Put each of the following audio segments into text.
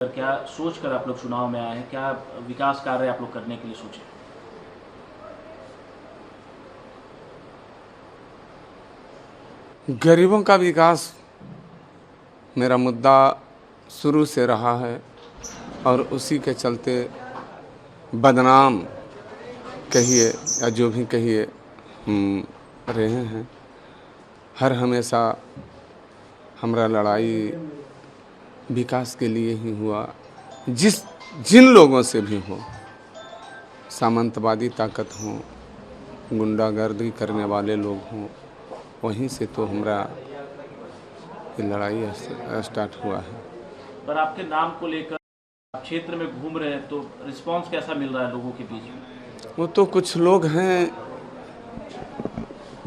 क्या सोच कर आप लोग चुनाव में आए हैं? क्या विकास कार्य आप लोग करने के लिए सोचे? गरीबों का विकास मेरा मुद्दा शुरू से रहा है और उसी के चलते बदनाम कहिए या जो भी कहिए हम रहे हैं। हर हमेशा हमारा लड़ाई विकास के लिए ही हुआ। जिन लोगों से भी हो, सामंतवादी ताकत हो, गुंडागर्दी करने वाले लोग हों, वहीं से तो हमारा ये लड़ाई स्टार्ट हुआ है। पर आपके नाम को लेकर आप क्षेत्र में घूम रहे हैं, तो रिस्पांस कैसा मिल रहा है लोगों के बीच में? वो तो कुछ लोग हैं,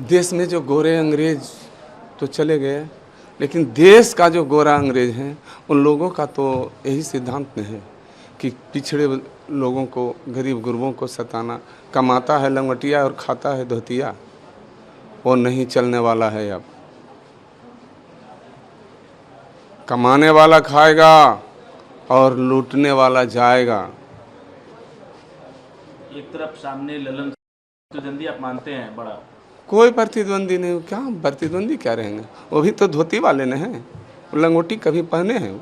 देश में जो गोरे अंग्रेज तो चले गए, लेकिन देश का जो गोरा अंग्रेज हैं उन लोगों का तो यही सिद्धांत है कि पिछड़े लोगों को, गरीब गुरबों को सताना। कमाता है लंगोटिया और खाता है धोतिया, वो नहीं चलने वाला है। अब कमाने वाला खाएगा और लूटने वाला जाएगा। एक तरफ सामने ललन प्रतिद्वंदी आप मानते हैं बड़ा? कोई प्रतिद्वंदी नहीं। क्या प्रतिद्वंदी क्या रहेंगे? वो भी तो धोती वाले ने हैं, लंगोटी कभी पहने हैं,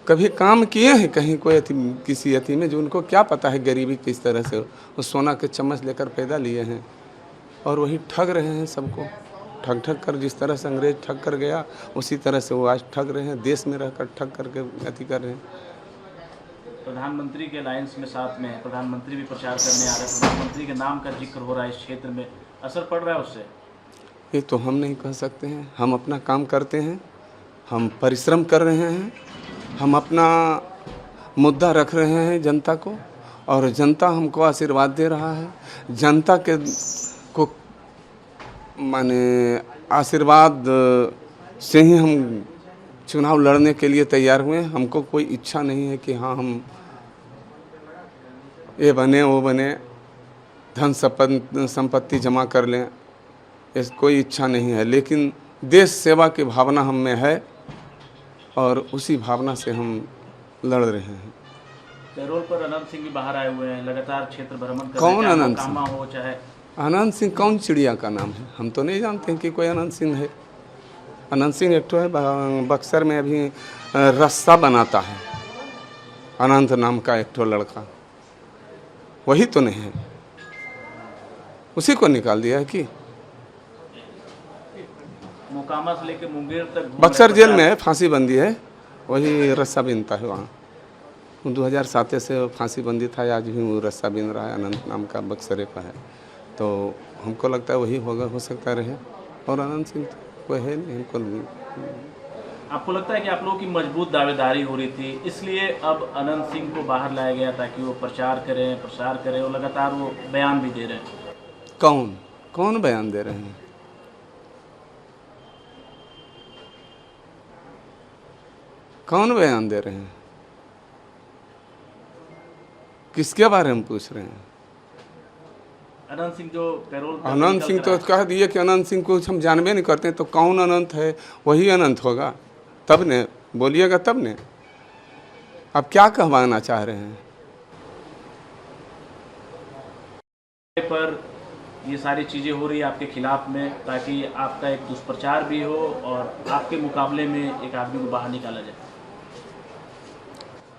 कभी काम किए हैं कहीं कोई किसी यतीम में? जो उनको क्या पता है गरीबी किस तरह से, वो सोना के चम्मच लेकर पैदा लिए हैं और वही ठग रहे हैं सबको। ठग ठग कर, जिस तरह से अंग्रेज ठग कर गया उसी तरह से वो आज ठग रहे हैं, देश में रहकर ठग करके अति कर रहे हैं। प्रधानमंत्री के अलायंस में साथ में प्रधानमंत्री भी प्रचार करने आ रहे हैं, प्रधानमंत्री के नाम का जिक्र हो रहा है इस क्षेत्र में, असर पड़ रहा है उससे? ये तो हम नहीं कह सकते हैं। हम अपना काम करते हैं, हम परिश्रम कर रहे हैं, हम अपना मुद्दा रख रहे हैं जनता को, और जनता हमको आशीर्वाद दे रहा है। जनता के को माने आशीर्वाद से ही हम चुनाव लड़ने के लिए तैयार हुए। हमको कोई इच्छा नहीं है कि हाँ हम ये बने वो बने, धन संपत्ति जमा कर लें, ऐसी कोई इच्छा नहीं है। लेकिन देश सेवा की भावना हम में है और उसी भावना से हम लड़ रहे हैं। पैरोल पर अनंत सिंह भी बाहर आए हुए हैं, लगातार क्षेत्र भ्रमण कर कौन रहे हैं, अनंत कामा सिंह? हो चाहे अनंत सिंह कौन चिड़िया का नाम है? हम तो नहीं जानते हैं कि कोई अनंत सिंह है। अनंत सिंह एक तो है बक्सर में अभी रस्सा बनाता है, अनंत नाम का एक तो लड़का, वही तो नहीं है? उसी को निकाल दिया है कि मोकामा से लेकर मुंगेर तक बक्सर जेल में है, फांसी बंदी है, वही रस्सा बीनता है वहाँ। 2007 से फांसी बंदी था, आज भी वो रस्सा बीन रहा है, अनंत नाम का बक्सरे का है। तो हमको लगता है वही होगा, हो सकता रहे। और अनंत सिंह कोई है नहीं हमको। आपको लगता है कि आप लोगों की मजबूत दावेदारी हो रही थी, इसलिए अब अनंत सिंह को बाहर लाया गया ताकि वो प्रसार करें और लगातार वो बयान भी दे रहे हैं? कौन कौन बयान दे रहे हैं? कौन बयान दे रहे हैं? किसके बारे में पूछ रहे हैं? अनंत सिंह जो पैरोल पर अनंत सिंह तो कह दिए कि अनंत सिंह को हम जानबे नहीं करते, तो कौन अनंत है? वही अनंत होगा तब ने बोलिएगा तब ने। आप क्या कहवाना चाह रहे हैं? पर ये सारी चीज़ें हो रही है आपके खिलाफ में, ताकि आपका एक दुष्प्रचार भी हो और आपके मुकाबले में एक आदमी को बाहर निकाला जाए।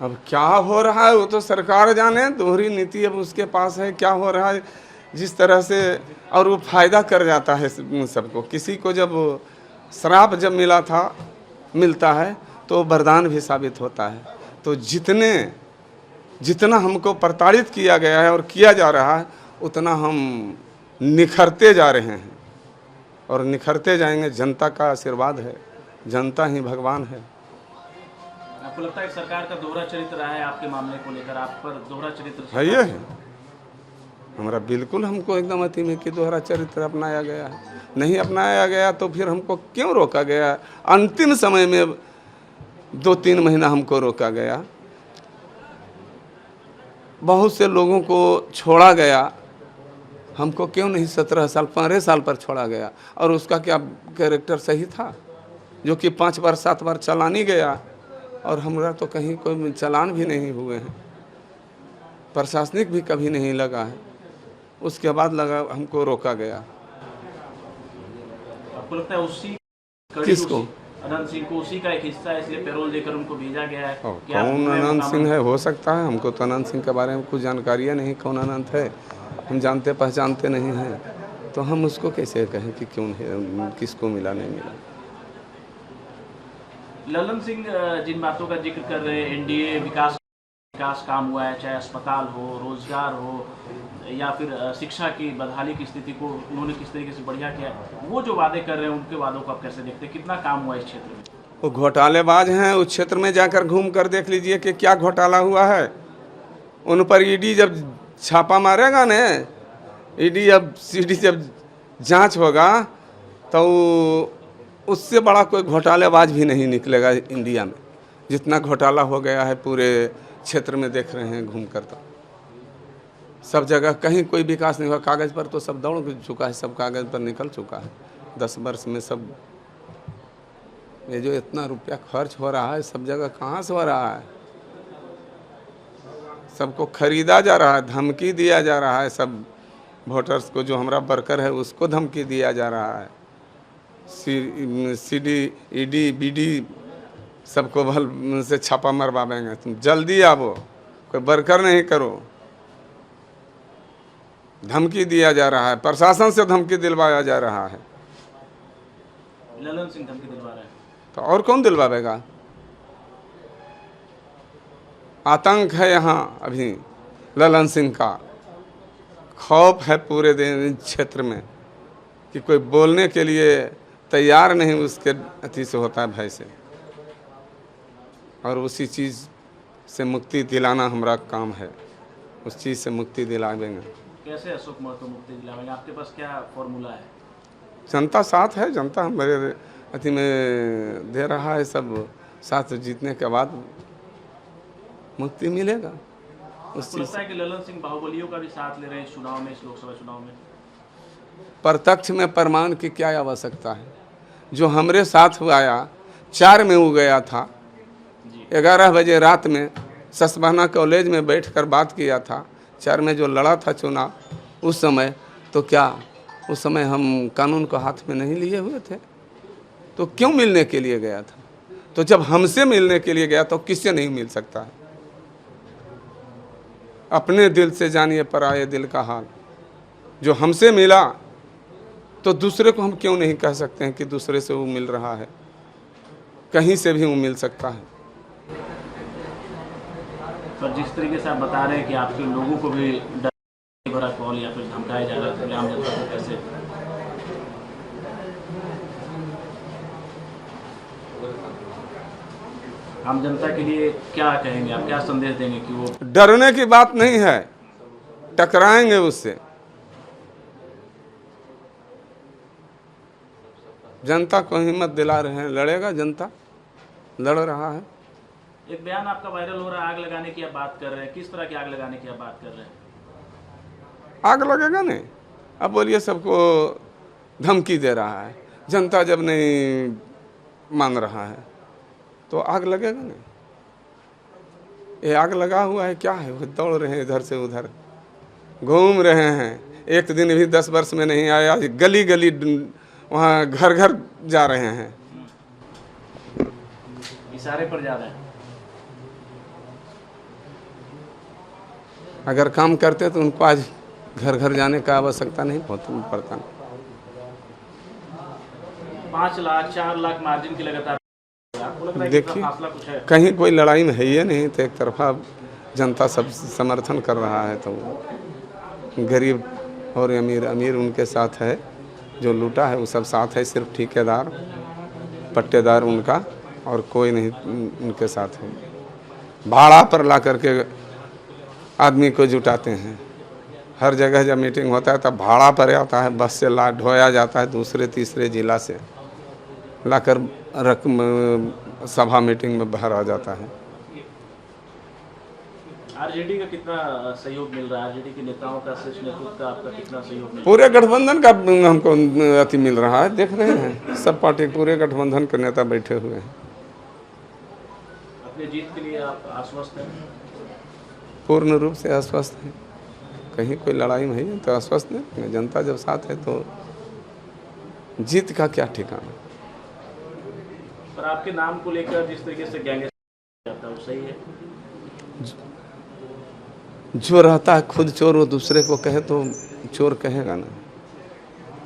अब क्या हो रहा है वो तो सरकार जाने, दोहरी नीति अब उसके पास है। क्या हो रहा है जिस तरह से, और वो फायदा कर जाता है सबको। किसी को जब शराब जब मिलता है तो वरदान भी साबित होता है। तो जितना हमको प्रताड़ित किया गया है और किया जा रहा है, उतना हम निखरते जा रहे हैं और निखरते जाएंगे। जनता का आशीर्वाद है, जनता ही भगवान है। आपको लगता है सरकार का दोहरा चरित्र रहा है आपके मामले को लेकर? आप पर दोहरा चरित्र है ये है हमारा? बिल्कुल हमको एकदम अति में कि दोहरा चरित्र अपनाया गया है। नहीं अपनाया गया तो फिर हमको क्यों रोका गया? अंतिम समय में 2-3 महीना हमको रोका गया, बहुत से लोगों को छोड़ा गया, हमको क्यों नहीं 17 साल 15 साल पर छोड़ा गया? और उसका क्या कैरेक्टर सही था? जो कि 5 बार 7 बार चलानी गया और हमारा तो कहीं कोई चालान भी नहीं हुए हैं, प्रशासनिक भी कभी नहीं लगा है। उसके बाद लगा हमको रोका गया। आपको लगता है किसको? अनंत सिंह को उसी का एक हिस्सा है, इसलिए पैरोल देकर उनको भेजा गया है कि आप कौन अनंत सिंह है, हो सकता है। हमको तो अनंत सिंह के बारे में कुछ जानकारियाँ नहीं, कौन अनंत है हम जानते पहचानते नहीं हैं, तो हम उसको कैसे कहें कि क्यों है, किसको मिला नहीं मिला। ललन सिंह जिन बातों का जिक्र कर रहे हैं, एनडीए विकास काम हुआ है, चाहे अस्पताल हो, रोजगार हो या फिर शिक्षा की बदहाली की स्थिति को उन्होंने किस तरीके से बढ़िया किया, वो जो वादे कर रहे हैं उनके वादों को आप कैसे देखते हैं? कितना काम हुआ इस क्षेत्र में? वो घोटालेबाज हैं, उस क्षेत्र में जाकर घूम कर देख लीजिए कि क्या घोटाला हुआ है। उन पर ईडी जब छापा मारेगा न, ईडी अब सीडी जब जांच होगा तो उससे बड़ा कोई घोटालेबाज भी नहीं निकलेगा इंडिया में। जितना घोटाला हो गया है पूरे क्षेत्र में देख रहे हैं घूम कर, तो सब जगह कहीं कोई विकास नहीं हुआ। कागज़ पर तो सब दौड़ चुका है, सब कागज़ पर निकल चुका है। 10 वर्ष में सब ये जो इतना रुपया खर्च हो रहा है सब जगह कहाँ से हो रहा है? सबको खरीदा जा रहा है, धमकी दिया जा रहा है। सब वोटर्स को, जो हमारा वर्कर है उसको धमकी दिया जा रहा है। सीडी ईडी बीडी सबको भल से छापा मरवाएंगे, तुम जल्दी आवो, कोई वर्कर नहीं करो। धमकी दिया जा रहा है, प्रशासन से धमकी दिलवाया जा रहा है। ललन सिंह धमकी दिलवा रहे हैं तो और कौन दिलवाएगा? आतंक है यहाँ अभी ललन सिंह का, खौफ है पूरे दिन क्षेत्र में कि कोई बोलने के लिए तैयार नहीं, उसके अति से होता है भय से। और उसी चीज़ से मुक्ति दिलाना हमारा काम है, उस चीज़ से मुक्ति दिलाएंगे। कैसे अशोक महतो मुक्ति दिलाएंगे? आपके पास क्या फॉर्मूला है? जनता साथ है, जनता हमारे अति में दे रहा है, सब साथ जीतने के बाद मुक्ति मिलेगा। उस चीज़ लगता है कि ललन सिंह बाहुबलियों का भी साथ ले रहे हैं चुनाव में, इस लोकसभा चुनाव में? प्रत्यक्ष में प्रमाण की क्या आवश्यकता है? जो हमारे साथ हुआ 4 में हो गया था, 11 बजे रात में ससबहना कॉलेज में बैठकर बात किया था। 4 में जो लड़ा था चुनाव, उस समय तो क्या उस समय हम कानून को हाथ में नहीं लिए हुए थे? तो क्यों मिलने के लिए गया था? तो जब हमसे मिलने के लिए गया तो किससे नहीं मिल सकता है? अपने दिल से जानिए पराये दिल का हाल। जो हमसे मिला तो दूसरे को हम क्यों नहीं कह सकते हैं कि दूसरे से वो मिल रहा है? कहीं से भी वो मिल सकता है। पर जिस तरीके से आप बता रहे हैं कि आपके लोगों को भी डर भरा कॉल या फिर धमकाया जा रहा है, तो आम जनता को कैसे? आम जनता के लिए क्या कहेंगे आप, क्या संदेश देंगे कि वो? डरने की बात नहीं है, टकराएंगे उससे। जनता को हिम्मत दिला रहे हैं, लड़ेगा, जनता लड़ रहा है। एक बयान आपका वायरल हो रहा है, आग लगाने की आप बात कर रहे हैं, किस तरह की आग लगाने की आप बात कर रहे हैं? आग लगेगा नहीं, अब बोलिए सबको धमकी दे रहा है, जनता जब नहीं मान रहा है तो आग लगेगा नहीं। ये आग लगा हुआ है क्या है? वो दौड़ रहे हैं इधर से उधर, घूम रहे हैं। एक दिन भी 10 वर्ष में नहीं आया, गली गली वहाँ घर घर जा रहे हैं, इशारे पर जा रहे हैं। अगर काम करते तो उनको आज घर घर जाने का आवश्यकता नहीं पड़ता। 5 लाख 4 लाख मार्जिन की लगातार, आपको लग रहा है कि देखिए फासला कुछ है? कहीं कोई लड़ाई में है ही नहीं, तो एक तरफा जनता सब समर्थन कर रहा है, तो गरीब और अमीर उनके साथ है। जो लूटा है वो सब साथ है, सिर्फ ठेकेदार पट्टेदार उनका और कोई नहीं उनके साथ है। भाड़ा पर ला करके आदमी को जुटाते हैं। हर जगह जब मीटिंग होता है तब भाड़ा पर आता है, बस से ला ढोया जाता है दूसरे तीसरे जिला से लाकर रकम सभा मीटिंग में भरा जाता है। आरजेडी का कितना सहयोग मिल रहा है? आरजेडी के नेताओं का, शीर्ष नेतृत्व का आपका कितना सहयोग मिल रहा है? पूरे गठबंधन का हमको अति मिल रहा है, देख रहे हैं सब पार्टी पूरे गठबंधन के नेता बैठे हुए हैं। अपने जीत के लिए आप आश्वस्त हैं? पूर्ण रूप से आश्वस्त हैं। कहीं कोई लड़ाई में है तो आश्वस्त नहीं, जनता जब साथ है तो जीत का क्या ठिकाना। पर आपके नाम को लेकर जिस तरीके से गैंगस्टर जाता है वो सही है? जो रहता है खुद चोर, वो दूसरे को कहे तो चोर कहेगा ना।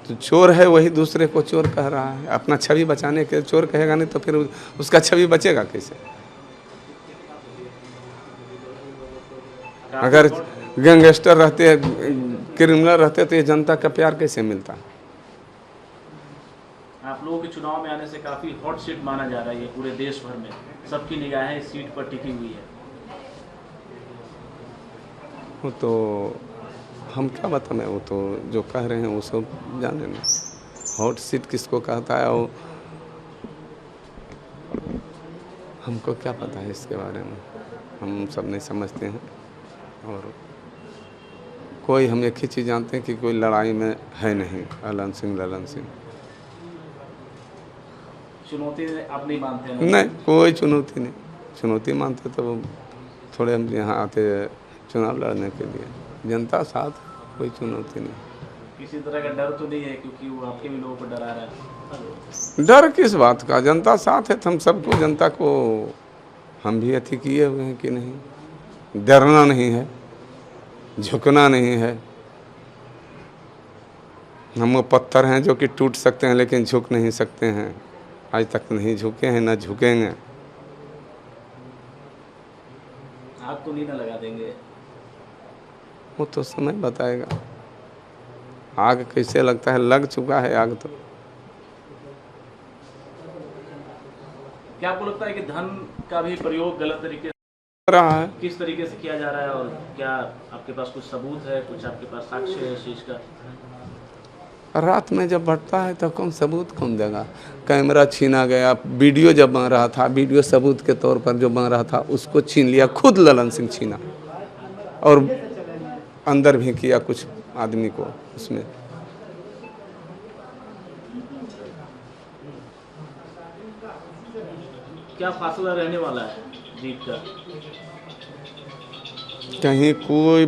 तो चोर है वही दूसरे को चोर कह रहा है, अपना छवि बचाने के चोर कहेगा, नहीं तो फिर उसका छवि बचेगा कैसे। अगर गैंगस्टर रहते, क्रिमिनल रहते तो ये जनता का प्यार कैसे मिलता। आप लोगों के चुनाव में आने से काफी हॉट सीट माना जा रहा है ये पूरे देश भर में, सबकी निगाहें इस सीट पर टिकी हुई है। वो तो हम क्या बताएं, वो तो जो कह रहे हैं वो सब जाने ना। हॉट सीट किसको कहता है वो हमको क्या पता है इसके बारे में, हम सब नहीं समझते हैं। और कोई हम एक ही चीज़ जानते हैं कि कोई लड़ाई में है नहीं ललन सिंह। चुनौती आप नहीं मानते हैं? नहीं, कोई चुनौती नहीं। चुनौती मानते तो वो थोड़े हम यहाँ आते चुनाव लड़ने के लिए। जनता साथ, कोई चुनौती नहीं। किसी तरह का डर तो नहीं है क्योंकि वो आपके भी लोगों को डरा रहा है? डर किस बात का, जनता साथ है तो हम सबको, जनता को हम भी अथी किए हुए हैं कि नहीं। डरना नहीं है, झुकना नहीं है। हम वो पत्थर हैं जो कि टूट सकते हैं लेकिन झुक नहीं सकते हैं। आज तक नहीं झुके हैं, ना झुकेंगे। आग तो नहीं ना लगा देंगे? वो तो समय बताएगा आग कैसे लगता है। लग चुका है आग तो। क्या आपको लगता है कि धन का भी प्रयोग गलत तरीके से रहा है? किस तरीके से किया जा रहा है और क्या आपके पास कुछ सबूत है, कुछ आपके पास साक्ष्य है इस चीज का? रात में जब बढ़ता है तो कौन सबूत कौन देगा। कैमरा छीना गया, वीडियो जब बन रहा था, वीडियो सबूत के तौर पर जो बन रहा था उसको छीन लिया, खुद ललन सिंह छीना और अंदर भी किया कुछ आदमी को उसमें। क्या फासला रहने वाला है जीत का? कहीं कोई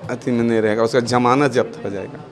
अति में नहीं रहेगा, उसका जमानत जब्त हो जाएगा।